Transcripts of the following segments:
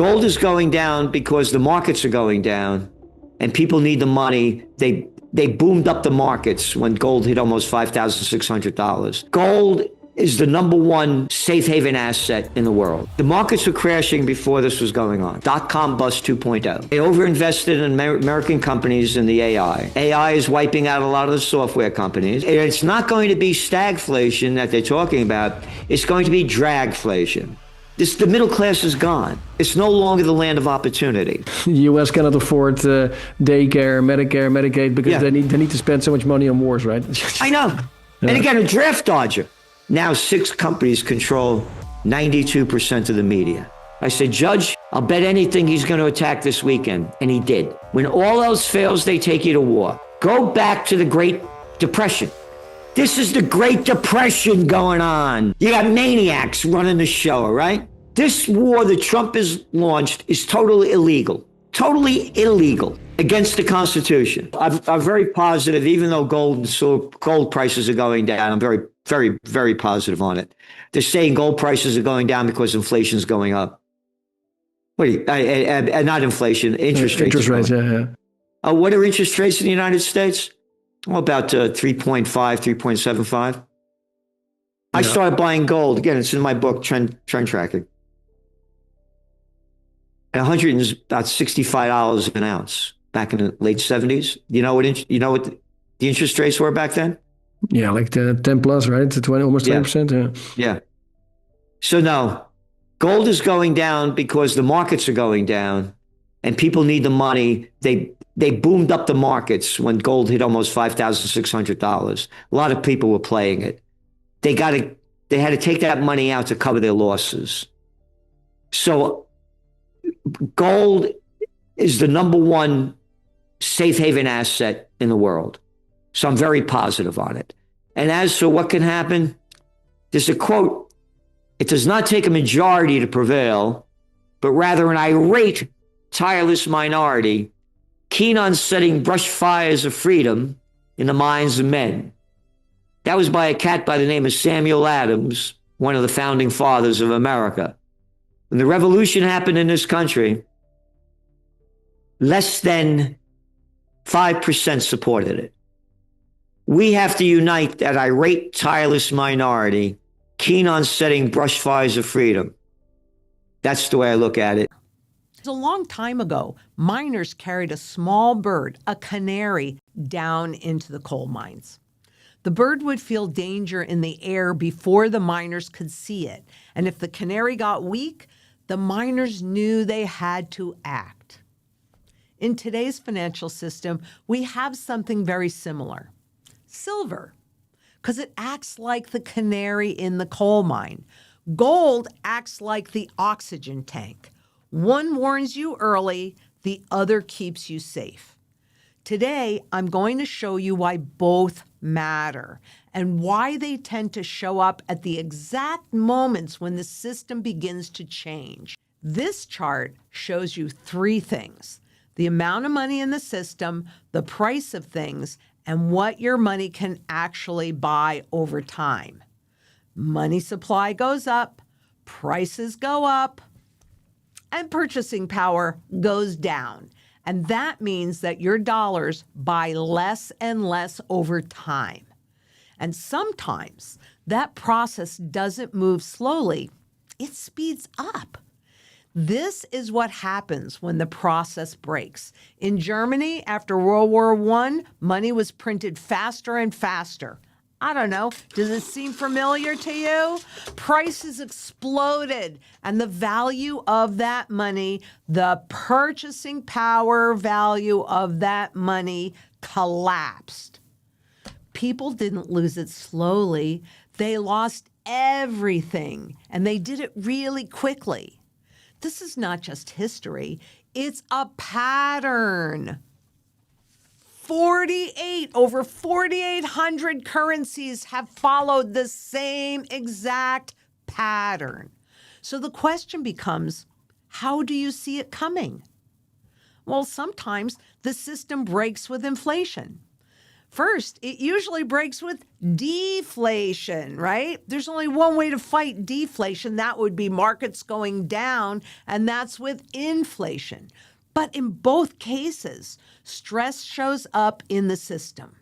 Gold is going down because the markets are going down and people need the money. They boomed up the markets when gold hit almost $5,600. Gold is the number one safe haven asset in the world. The markets were crashing before this was going on. Dot-com bust 2.0. They overinvested in American companies in the AI. AI is wiping out a lot of the software companies. And it's not going to be stagflation that they're talking about. It's going to be dragflation. The middle class is gone. It's no longer the land of opportunity. The U.S. cannot afford daycare, Medicare, Medicaid because they need to spend so much money on wars, right? I know. And again, a draft dodger. Now 6 companies control 92% of the media. I said, Judge, I'll bet anything he's going to attack this weekend. And he did. When all else fails, they take you to war. Go back to the Great Depression. This is the Great Depression going on. You got maniacs running the show, all right? This war that Trump has launched is totally illegal against the Constitution. I'm very positive, even though gold prices are going down. I'm very, very, very positive on it. They're saying gold prices are going down because inflation is going up. What do you, not inflation, interest rates. Interest rates, yeah. What are interest rates in the United States? Well, about 3.5, 3.75. Yeah. I started buying gold. Again, it's in my book, Trend Tracking. At about $65 an ounce back in the late 70s. You know what the interest rates were back then? Yeah, like 10 plus, right? To 20, almost 20%. Yeah. So no, gold is going down because the markets are going down and people need the money. They boomed up the markets when gold hit almost $5,600. A lot of people were playing it. They had to take that money out to cover their losses. So gold is the number one safe haven asset in the world. So I'm very positive on it. And as for what can happen, there's a quote, it does not take a majority to prevail, but rather an irate, tireless minority, keen on setting brush fires of freedom in the minds of men. That was by a cat by the name of Samuel Adams, one of the founding fathers of America. When the revolution happened in this country, less than 5% supported it. We have to unite that irate, tireless minority, keen on setting brush fires of freedom. That's the way I look at it. A long time ago, miners carried a small bird, a canary, down into the coal mines. The bird would feel danger in the air before the miners could see it. And if the canary got weak, the miners knew they had to act. In today's financial system, we have something very similar. Silver, because it acts like the canary in the coal mine. Gold acts like the oxygen tank. One warns you early, the other keeps you safe. Today, I'm going to show you why both matter and why they tend to show up at the exact moments when the system begins to change. This chart shows you 3 things: the amount of money in the system, the price of things, and what your money can actually buy over time. Money supply goes up, prices go up, and purchasing power goes down. And that means that your dollars buy less and less over time. And sometimes that process doesn't move slowly, it speeds up. This is what happens when the process breaks. In Germany, after World War I, money was printed faster and faster. I don't know, does it seem familiar to you? Prices exploded, and the value of that money, the purchasing power value of that money collapsed. People didn't lose it slowly. They lost everything, and they did it really quickly. This is not just history, it's a pattern. Over 4,800 currencies have followed the same exact pattern. So the question becomes, how do you see it coming? Well, sometimes the system breaks with inflation. First, it usually breaks with deflation, right? There's only one way to fight deflation. That would be markets going down, and that's with inflation. But in both cases, stress shows up in the system.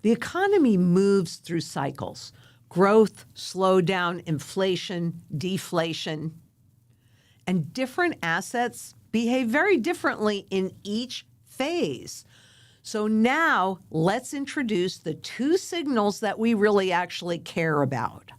The economy moves through cycles: growth, slowdown, inflation, deflation. And different assets behave very differently in each phase. So now let's introduce the two signals that we really actually care about.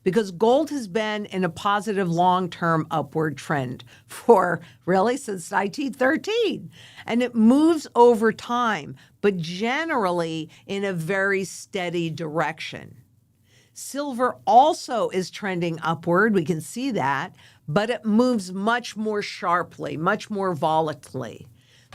Because gold has been in a positive long-term upward trend for really since 1913. And it moves over time, but generally in a very steady direction. Silver also is trending upward, we can see that, but it moves much more sharply, much more volatilely.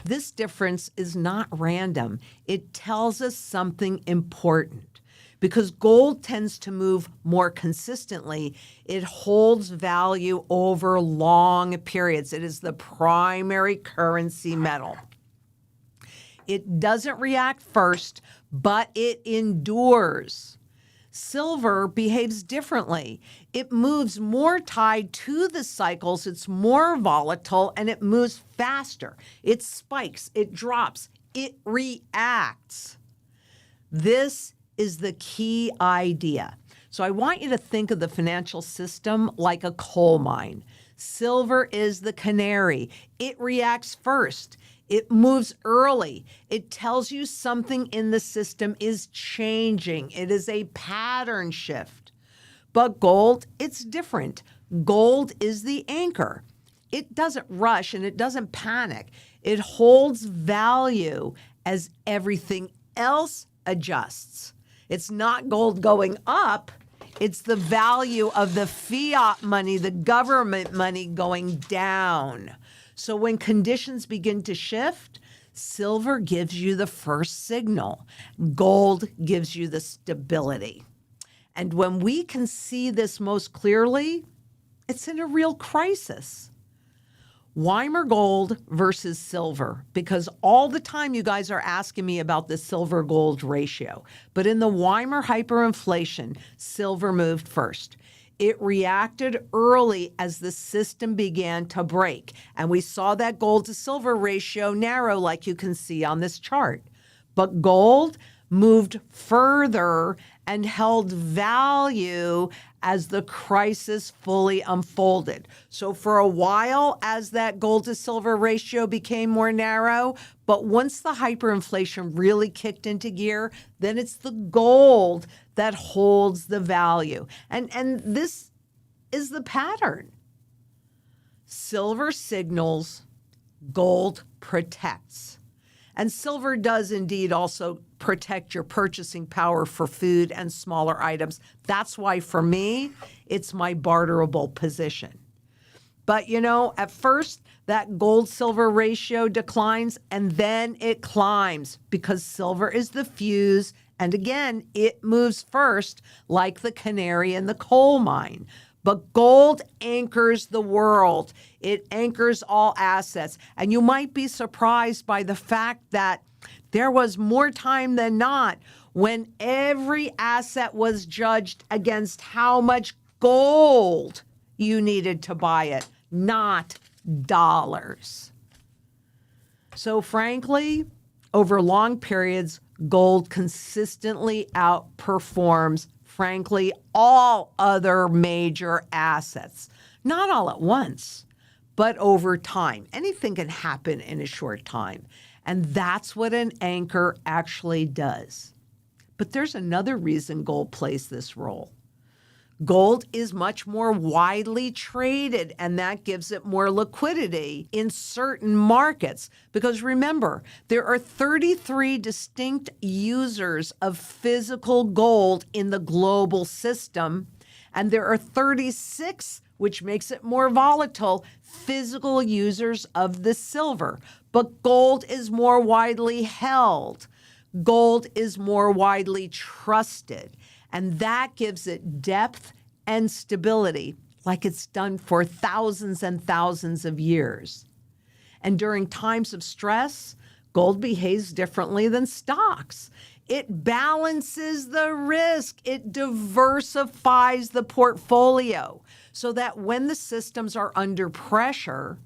This difference is not random. It tells us something important. Because gold tends to move more consistently, it holds value over long periods. It is the primary currency metal. It doesn't react first, but it endures. Silver behaves differently. It moves more tied to the cycles, it's more volatile, and it moves faster. It spikes, it drops, it reacts. This is the key idea. So I want you to think of the financial system like a coal mine. Silver is the canary. It reacts first. It moves early. It tells you something in the system is changing. It is a pattern shift. But gold, it's different. Gold is the anchor. It doesn't rush and it doesn't panic. It holds value as everything else adjusts. It's not gold going up. It's the value of the fiat money, the government money going down. So when conditions begin to shift, silver gives you the first signal. Gold gives you the stability. And when we can see this most clearly, it's in a real crisis. Weimar gold versus silver, because all the time you guys are asking me about the silver-gold ratio. But in the Weimar hyperinflation, silver moved first. It reacted early as the system began to break. And we saw that gold to silver ratio narrow like you can see on this chart. But gold moved further and held value as the crisis fully unfolded. So for a while, as that gold to silver ratio became more narrow, but once the hyperinflation really kicked into gear, then it's the gold that holds the value. And this is the pattern. Silver signals, gold protects. And silver does indeed also protect your purchasing power for food and smaller items. That's why, for me, it's my barterable position. But, at first, that gold-silver ratio declines, and then it climbs because silver is the fuse, and again, it moves first like the canary in the coal mine. But gold anchors the world. It anchors all assets. And you might be surprised by the fact that there was more time than not when every asset was judged against how much gold you needed to buy it, not dollars. So frankly, over long periods, gold consistently outperforms, frankly, all other major assets. Not all at once, but over time. Anything can happen in a short time. And that's what an anchor actually does. But there's another reason gold plays this role. Gold is much more widely traded, and that gives it more liquidity in certain markets. Because remember, there are 33 distinct users of physical gold in the global system, and there are 36, which makes it more volatile, physical users of the silver. But gold is more widely held. Gold is more widely trusted. And that gives it depth and stability, like it's done for thousands and thousands of years. And during times of stress, gold behaves differently than stocks. It balances the risk. It diversifies the portfolio so that when the systems are under pressure,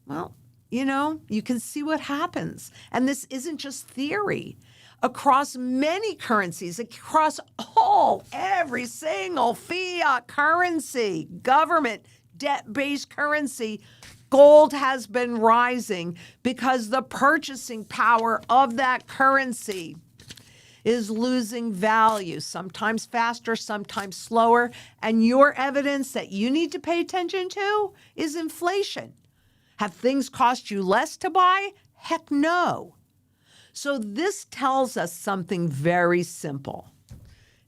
well, you can see what happens. And this isn't just theory. Across many currencies, across every single fiat currency, government, debt-based currency, gold has been rising because the purchasing power of that currency is losing value, sometimes faster, sometimes slower. And your evidence that you need to pay attention to is inflation. Have things cost you less to buy? Heck no. So this tells us something very simple.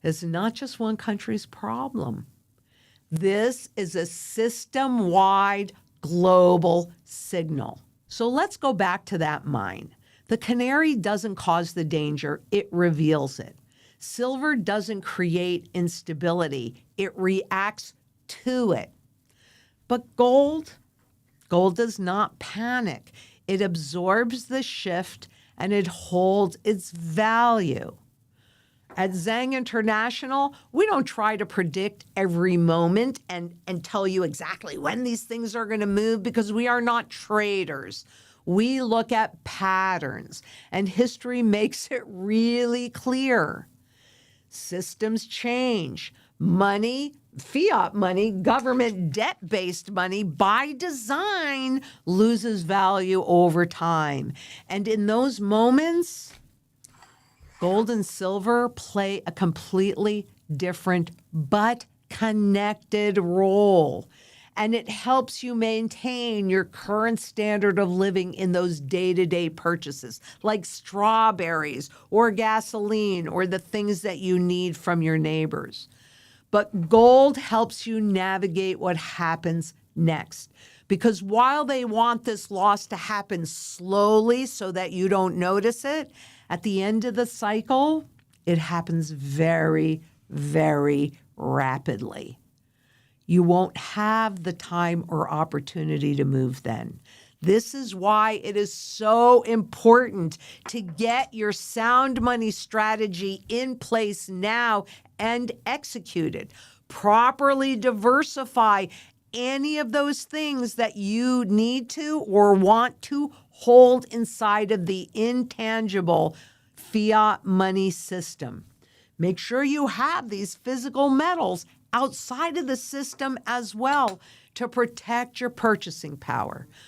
It's not just one country's problem. This is a system-wide global signal. So let's go back to that mine. The canary doesn't cause the danger, it reveals it. Silver doesn't create instability, it reacts to it. But gold does not panic. It absorbs the shift and it holds its value. At Zang International, we don't try to predict every moment and tell you exactly when these things are going to move because we are not traders. We look at patterns, and history makes it really clear. Systems change. Money, fiat money, government debt-based money, by design, loses value over time. And in those moments, gold and silver play a completely different but connected role. And it helps you maintain your current standard of living in those day-to-day purchases, like strawberries or gasoline or the things that you need from your neighbors. But gold helps you navigate what happens next. Because while they want this loss to happen slowly so that you don't notice it, at the end of the cycle, it happens very, very rapidly. You won't have the time or opportunity to move then. This is why it is so important to get your sound money strategy in place now and executed. Properly diversify any of those things that you need to or want to hold inside of the intangible fiat money system. Make sure you have these physical metals outside of the system as well to protect your purchasing power.